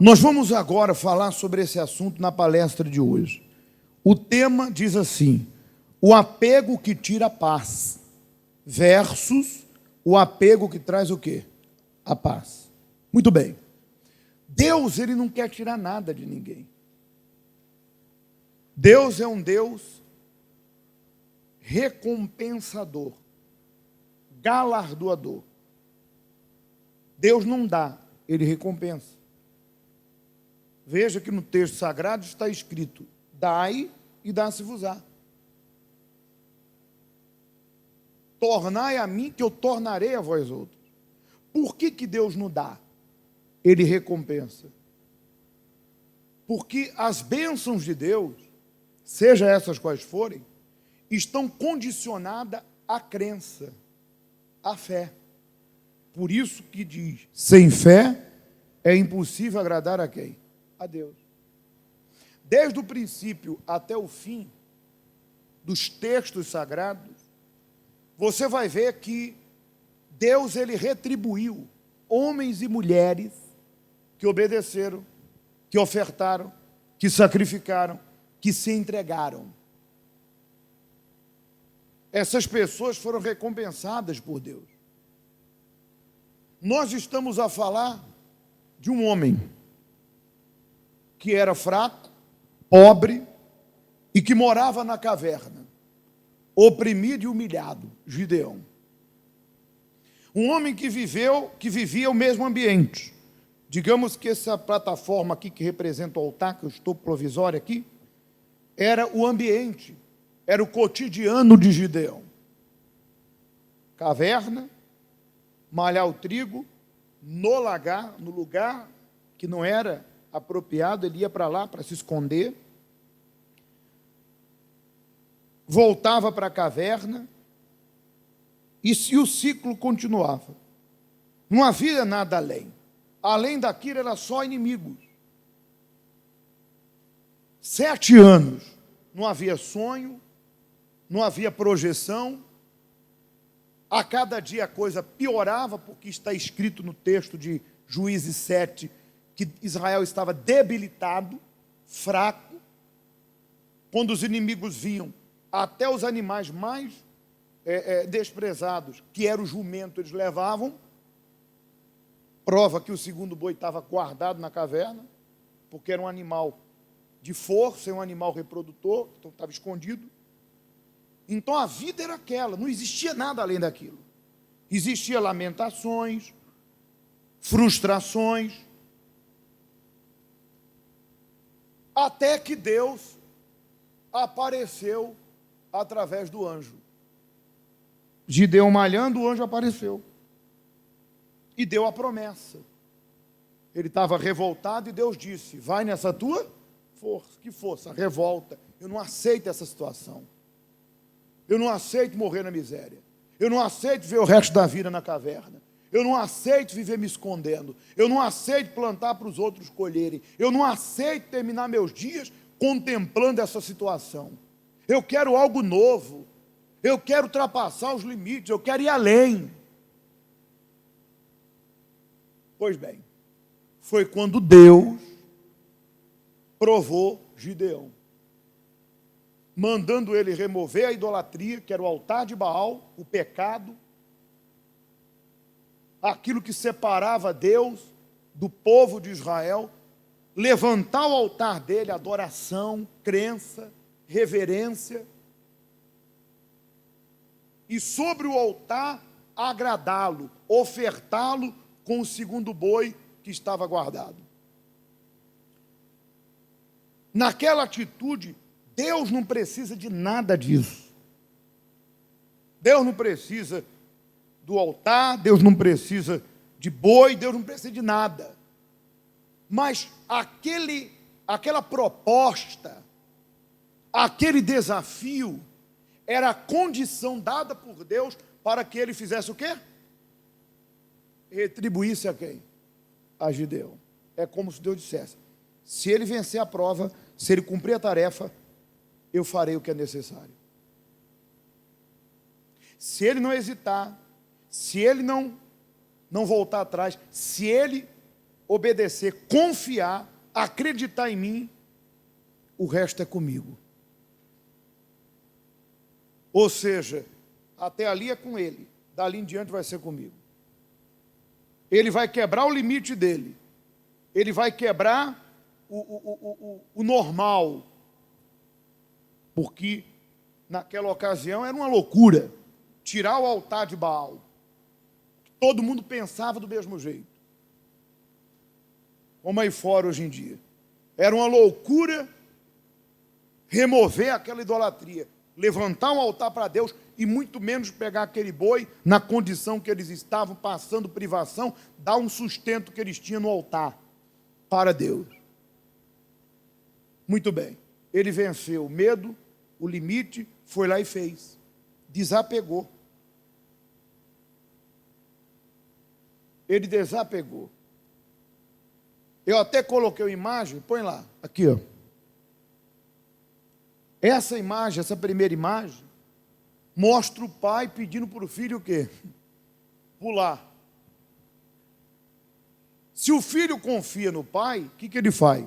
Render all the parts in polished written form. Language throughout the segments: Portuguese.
Nós vamos agora falar sobre esse assunto na palestra de hoje. O tema diz assim: o apego que tira a paz versus o apego que traz o quê? A paz. Muito bem. Deus, ele não quer tirar nada de ninguém. Deus é um Deus recompensador, galardoador. Deus não dá, ele recompensa. Veja que no texto sagrado está escrito: dai e dá-se-vos-á. Tornai a mim que eu tornarei a vós outros. Por que Deus não dá? Ele recompensa. Porque as bênçãos de Deus, seja essas quais forem, estão condicionadas à crença, à fé. Por isso que diz: sem fé é impossível agradar a quem? A Deus. Desde o princípio até o fim dos textos sagrados, você vai ver que Deus, ele retribuiu homens e mulheres que obedeceram, que ofertaram, que sacrificaram, que se entregaram. Essas pessoas foram recompensadas por Deus. Nós estamos a falar de um homem que era fraco, pobre e que morava na caverna, oprimido e humilhado, Gideão. Um homem que vivia o mesmo ambiente. Digamos que essa plataforma aqui que representa o altar, que eu estou provisório aqui, era o ambiente, era o cotidiano de Gideão. Caverna, malhar o trigo, no lugar que não era apropriado, ele ia para lá para se esconder, voltava para a caverna, e se o ciclo continuava. Não havia nada além. Além daquilo era só inimigos. 7 anos, não havia sonho, não havia projeção. A cada dia a coisa piorava, porque está escrito no texto de Juízes 7, que Israel estava debilitado, fraco. Quando os inimigos vinham, até os animais mais desprezados, que era o jumento, eles levavam. Prova que o segundo boi estava guardado na caverna, porque era um animal de força, um animal reprodutor, então estava escondido. Então a vida era aquela, não existia nada além daquilo. Existia lamentações, frustrações, até que Deus apareceu através do anjo. Gideão malhando, o anjo apareceu e deu a promessa. Ele estava revoltado e Deus disse: vai nessa tua força. Que força? Revolta. Eu não aceito essa situação. Eu não aceito morrer na miséria. Eu não aceito ver o resto da vida na caverna. Eu não aceito viver me escondendo. Eu não aceito plantar para os outros colherem. Eu não aceito terminar meus dias contemplando essa situação. Eu quero algo novo. Eu quero ultrapassar os limites. Eu quero ir além. Pois bem, foi quando Deus provou Gideão, mandando ele remover a idolatria, que era o altar de Baal, o pecado, aquilo que separava Deus do povo de Israel, levantar o altar dele, adoração, crença, reverência, e sobre o altar agradá-lo, ofertá-lo com o segundo boi que estava guardado. Naquela atitude, Deus não precisa de nada disso. Deus não precisa do altar, Deus não precisa de boi, Deus não precisa de nada. Mas aquela proposta, aquele desafio, era a condição dada por Deus para que ele fizesse o quê? Retribuísse a quem? A Gideão. É como se Deus dissesse: se ele vencer a prova, se ele cumprir a tarefa, eu farei o que é necessário. Se ele não hesitar, se ele não voltar atrás, se ele obedecer, confiar, acreditar em mim, o resto é comigo. Ou seja, até ali é com ele, dali em diante vai ser comigo. Ele vai quebrar o limite dele, ele vai quebrar o normal, porque naquela ocasião era uma loucura tirar o altar de Baal. Todo mundo pensava do mesmo jeito, como aí fora hoje em dia. Era uma loucura remover aquela idolatria, levantar um altar para Deus e muito menos pegar aquele boi na condição que eles estavam, passando privação, dar um sustento que eles tinham no altar para Deus. Muito bem, ele venceu o medo, o limite, foi lá e fez, desapegou. Ele desapegou. Eu até coloquei uma imagem, põe lá, aqui ó. Essa imagem, essa primeira imagem, mostra o pai pedindo para o filho o quê? Pular. Se o filho confia no pai, o que ele faz?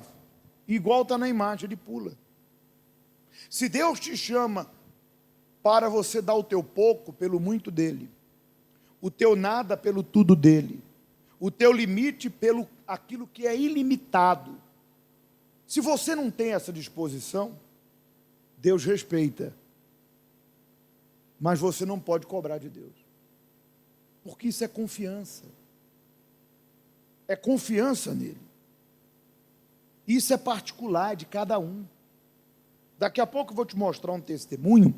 Igual está na imagem, ele pula. Se Deus te chama para você dar o teu pouco pelo muito dele, o teu nada pelo tudo dele, o teu limite pelo aquilo que é ilimitado, se você não tem essa disposição, Deus respeita, mas você não pode cobrar de Deus, porque isso é confiança nele, isso é particular de cada um. Daqui a pouco eu vou te mostrar um testemunho,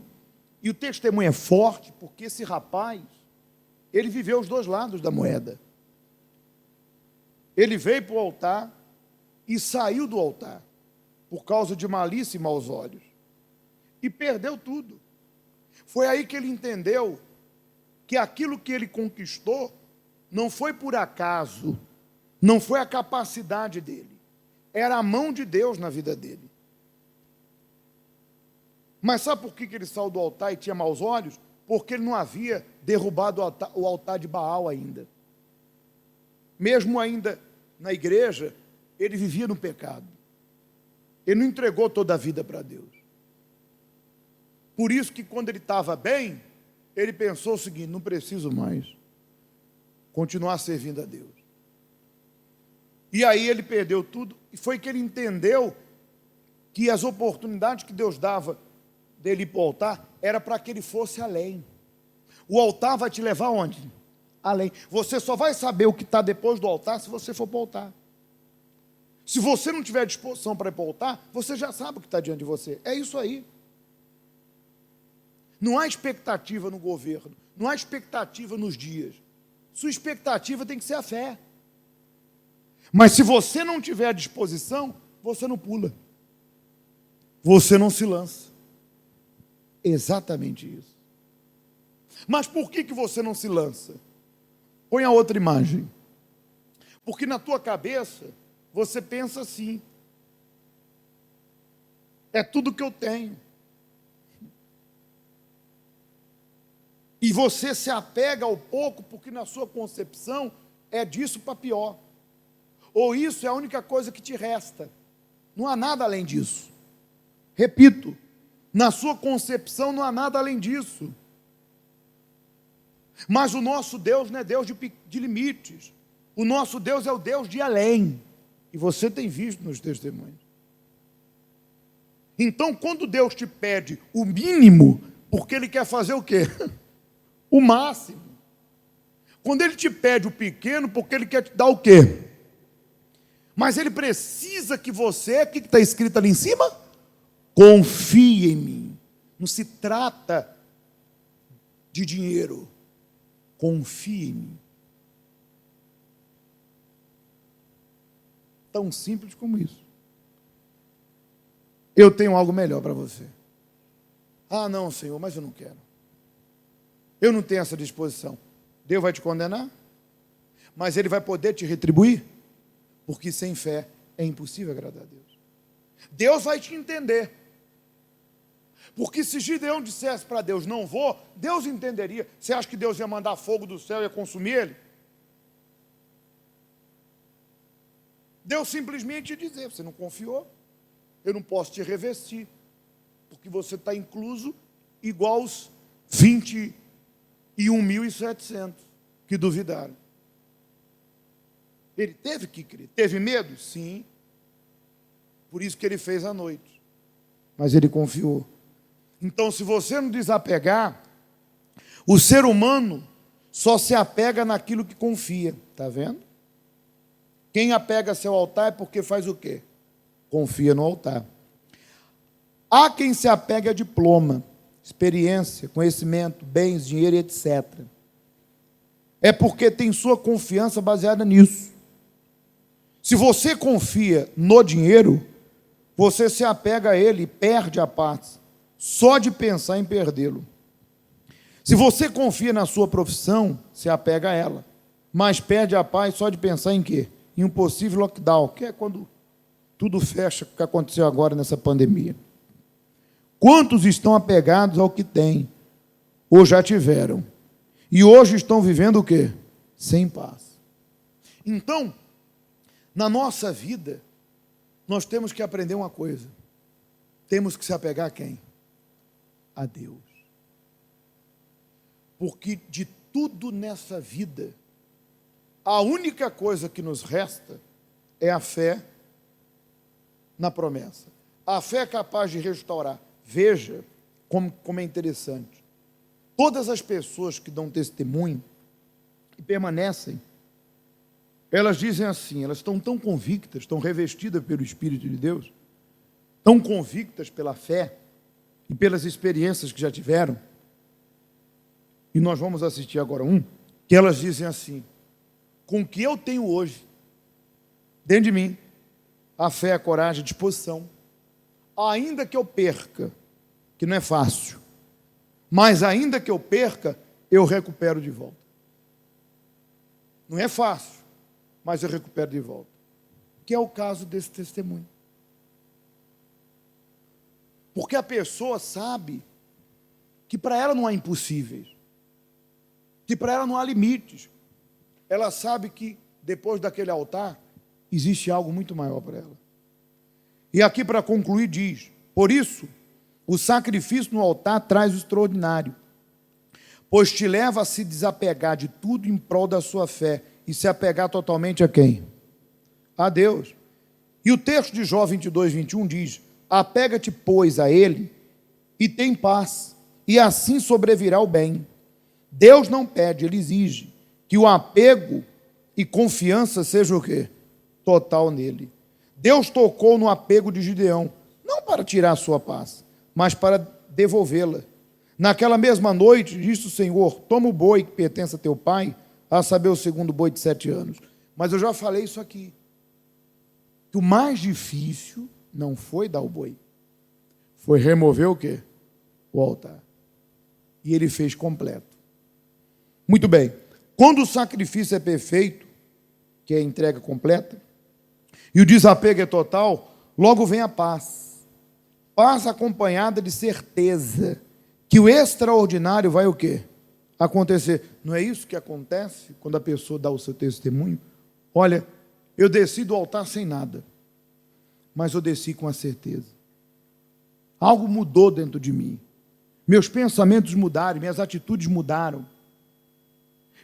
e o testemunho é forte, porque esse rapaz, ele viveu os dois lados da moeda. Ele veio para o altar e saiu do altar, por causa de malícia e maus olhos, e perdeu tudo. Foi aí que ele entendeu que aquilo que ele conquistou não foi por acaso, não foi a capacidade dele, era a mão de Deus na vida dele. Mas sabe por que ele saiu do altar e tinha maus olhos? Porque ele não havia derrubado o altar de Baal ainda. Mesmo ainda na igreja, ele vivia no pecado. Ele não entregou toda a vida para Deus. Por isso que quando ele estava bem, ele pensou o seguinte: não preciso mais continuar servindo a Deus. E aí ele perdeu tudo, e foi que ele entendeu que as oportunidades que Deus dava dele ir para o altar, era para que ele fosse além. O altar vai te levar aonde? Além. Você só vai saber o que está depois do altar se você for para o altar. Se você não tiver disposição para ir para o altar, você já sabe o que está diante de você. É isso aí. Não há expectativa no governo, não há expectativa nos dias. Sua expectativa tem que ser a fé. Mas se você não tiver a disposição, você não pula. Você não se lança. Exatamente isso. Mas por que você não se lança? Põe a outra imagem. Porque na tua cabeça, você pensa assim: é tudo que eu tenho. E você se apega ao pouco, porque na sua concepção é disso para pior. Ou isso é a única coisa que te resta. Não há nada além disso. Repito, na sua concepção não há nada além disso. Mas o nosso Deus não é Deus de limites. O nosso Deus é o Deus de além. E você tem visto nos testemunhos. Então, quando Deus te pede o mínimo, porque Ele quer fazer o quê? O máximo. Quando Ele te pede o pequeno, porque Ele quer te dar o quê? Mas Ele precisa que você, o que está escrito ali em cima? Confie em mim. Não se trata de dinheiro. Confie em mim. Tão simples como isso. Eu tenho algo melhor para você. Ah, não, Senhor, mas eu não quero. Eu não tenho essa disposição. Deus vai te condenar? Mas Ele vai poder te retribuir? Porque sem fé é impossível agradar a Deus. Deus vai te entender. Porque se Gideão dissesse para Deus, não vou, Deus entenderia. Você acha que Deus ia mandar fogo do céu e ia consumir ele? Deus simplesmente ia dizer: você não confiou, eu não posso te revestir, porque você está incluso igual aos 21.700 que duvidaram. Ele teve que crer. Teve medo? Sim. Por isso que ele fez à noite. Mas ele confiou. Então, se você não desapegar, o ser humano só se apega naquilo que confia. Está vendo? Quem apega seu altar é porque faz o quê? Confia no altar. Há quem se apega a diploma, experiência, conhecimento, bens, dinheiro, etc. É porque tem sua confiança baseada nisso. Se você confia no dinheiro, você se apega a ele e perde a paz, só de pensar em perdê-lo. Se você confia na sua profissão, se apega a ela, mas perde a paz só de pensar em quê? Em um possível lockdown, que é quando tudo fecha, o que aconteceu agora nessa pandemia. Quantos estão apegados ao que têm, ou já tiveram, e hoje estão vivendo o quê? Sem paz. Então, na nossa vida, nós temos que aprender uma coisa. Temos que se apegar a quem? A Deus. Porque de tudo nessa vida, a única coisa que nos resta é a fé na promessa. A fé é capaz de restaurar. Veja como é interessante. Todas as pessoas que dão testemunho e permanecem, elas dizem assim, elas estão tão convictas, estão revestidas pelo Espírito de Deus, tão convictas pela fé e pelas experiências que já tiveram, e nós vamos assistir agora que elas dizem assim: com o que eu tenho hoje, dentro de mim, a fé, a coragem, a disposição, ainda que eu perca, que não é fácil, mas ainda que eu perca, eu recupero de volta. Não é fácil, mas eu recupero de volta. Que é o caso desse testemunho. Porque a pessoa sabe que para ela não há impossíveis, que para ela não há limites. Ela sabe que depois daquele altar existe algo muito maior para ela. E aqui, para concluir, diz: por isso, o sacrifício no altar traz o extraordinário, pois te leva a se desapegar de tudo em prol da sua fé e se apegar totalmente a quem? A Deus. E o texto de Jó 22, 21 diz: apega-te, pois, a Ele e tem paz, e assim sobrevirá o bem. Deus não pede, Ele exige que o apego e confiança seja o quê? Total nele. Deus tocou no apego de Gideão, não para tirar a sua paz, mas para devolvê-la. Naquela mesma noite, disse o Senhor: toma o boi que pertence a teu pai, a saber, o segundo boi de 7 anos. Mas eu já falei isso aqui, que o mais difícil não foi dar o boi, foi remover o quê? O altar. E ele fez completo. Muito bem. Quando o sacrifício é perfeito, que é a entrega completa, e o desapego é total, logo vem a paz. Paz acompanhada de certeza que o extraordinário vai o quê? Acontecer. Não é isso que acontece quando a pessoa dá o seu testemunho? Olha, eu desci do altar sem nada, mas eu desci com a certeza. Algo mudou dentro de mim. Meus pensamentos mudaram, minhas atitudes mudaram.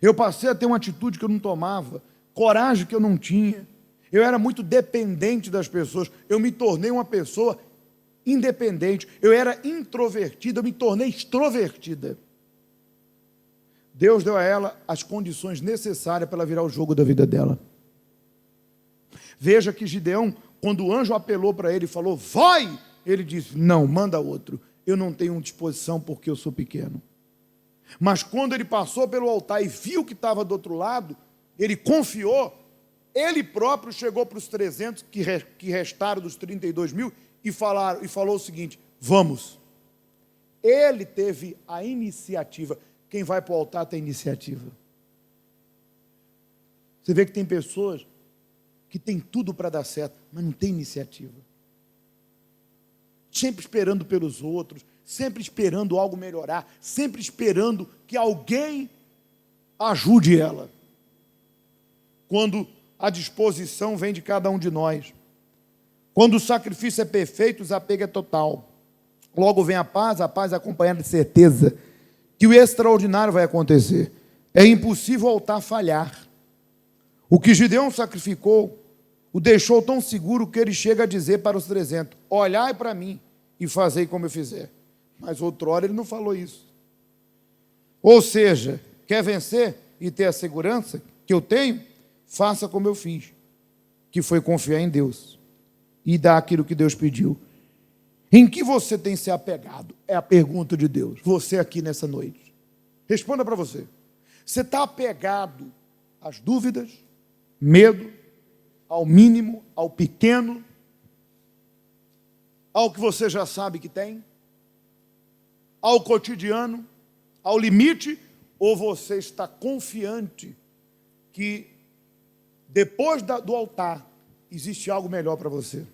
Eu passei a ter uma atitude que eu não tomava, coragem que eu não tinha. Eu era muito dependente das pessoas. Eu me tornei uma pessoa independente. Eu era introvertida, eu me tornei extrovertida. Deus deu a ela as condições necessárias para ela virar o jogo da vida dela. Veja que Gideão, quando o anjo apelou para ele e falou: vai! Ele disse: não, manda outro. Eu não tenho disposição porque eu sou pequeno. Mas quando ele passou pelo altar e viu que estava do outro lado, ele confiou. Ele próprio chegou para os 300 que restaram dos 32 mil e falou o seguinte: vamos. Ele teve a iniciativa. Quem vai para o altar tem iniciativa. Você vê que tem pessoas que têm tudo para dar certo, mas não tem iniciativa. Sempre esperando pelos outros, sempre esperando algo melhorar, sempre esperando que alguém ajude ela. Quando a disposição vem de cada um de nós. Quando o sacrifício é perfeito, o desapego é total. Logo vem a paz acompanhada de certeza que o extraordinário vai acontecer. É impossível o altar falhar. O que Gideão sacrificou o deixou tão seguro que ele chega a dizer para os 300, olhai para mim e fazei como eu fizer. Mas outrora ele não falou isso. Ou seja, quer vencer e ter a segurança que eu tenho? Faça como eu fiz, que foi confiar em Deus e dar aquilo que Deus pediu. Em que você tem se apegado? É a pergunta de Deus. Você aqui nessa noite. Responda para você. Você está apegado às dúvidas, medo, ao mínimo, ao pequeno, ao que você já sabe que tem, ao cotidiano, ao limite, ou você está confiante que depois do altar existe algo melhor para você?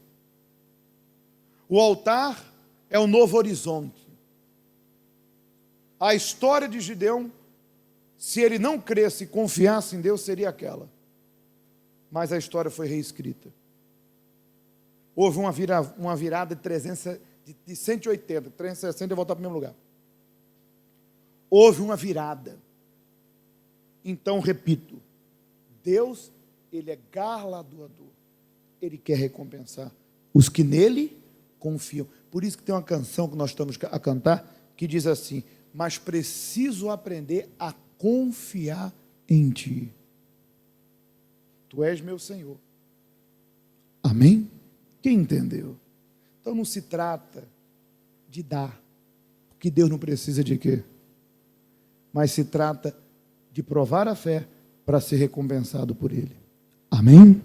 O altar é o novo horizonte. A história de Gideão, se ele não cresce e confiasse em Deus, seria aquela. Mas a história foi reescrita. Houve uma virada de 180, 360 e voltar para o mesmo lugar. Houve uma virada. Então, repito, Deus, Ele é galardoador. Ele quer recompensar os que nele confiam. Por isso que tem uma canção que nós estamos a cantar, que diz assim, mas preciso aprender a confiar em Ti. Tu és meu Senhor. Amém? Quem entendeu? Então não se trata de dar, porque Deus não precisa de quê? Mas se trata de provar a fé para ser recompensado por Ele. Amém?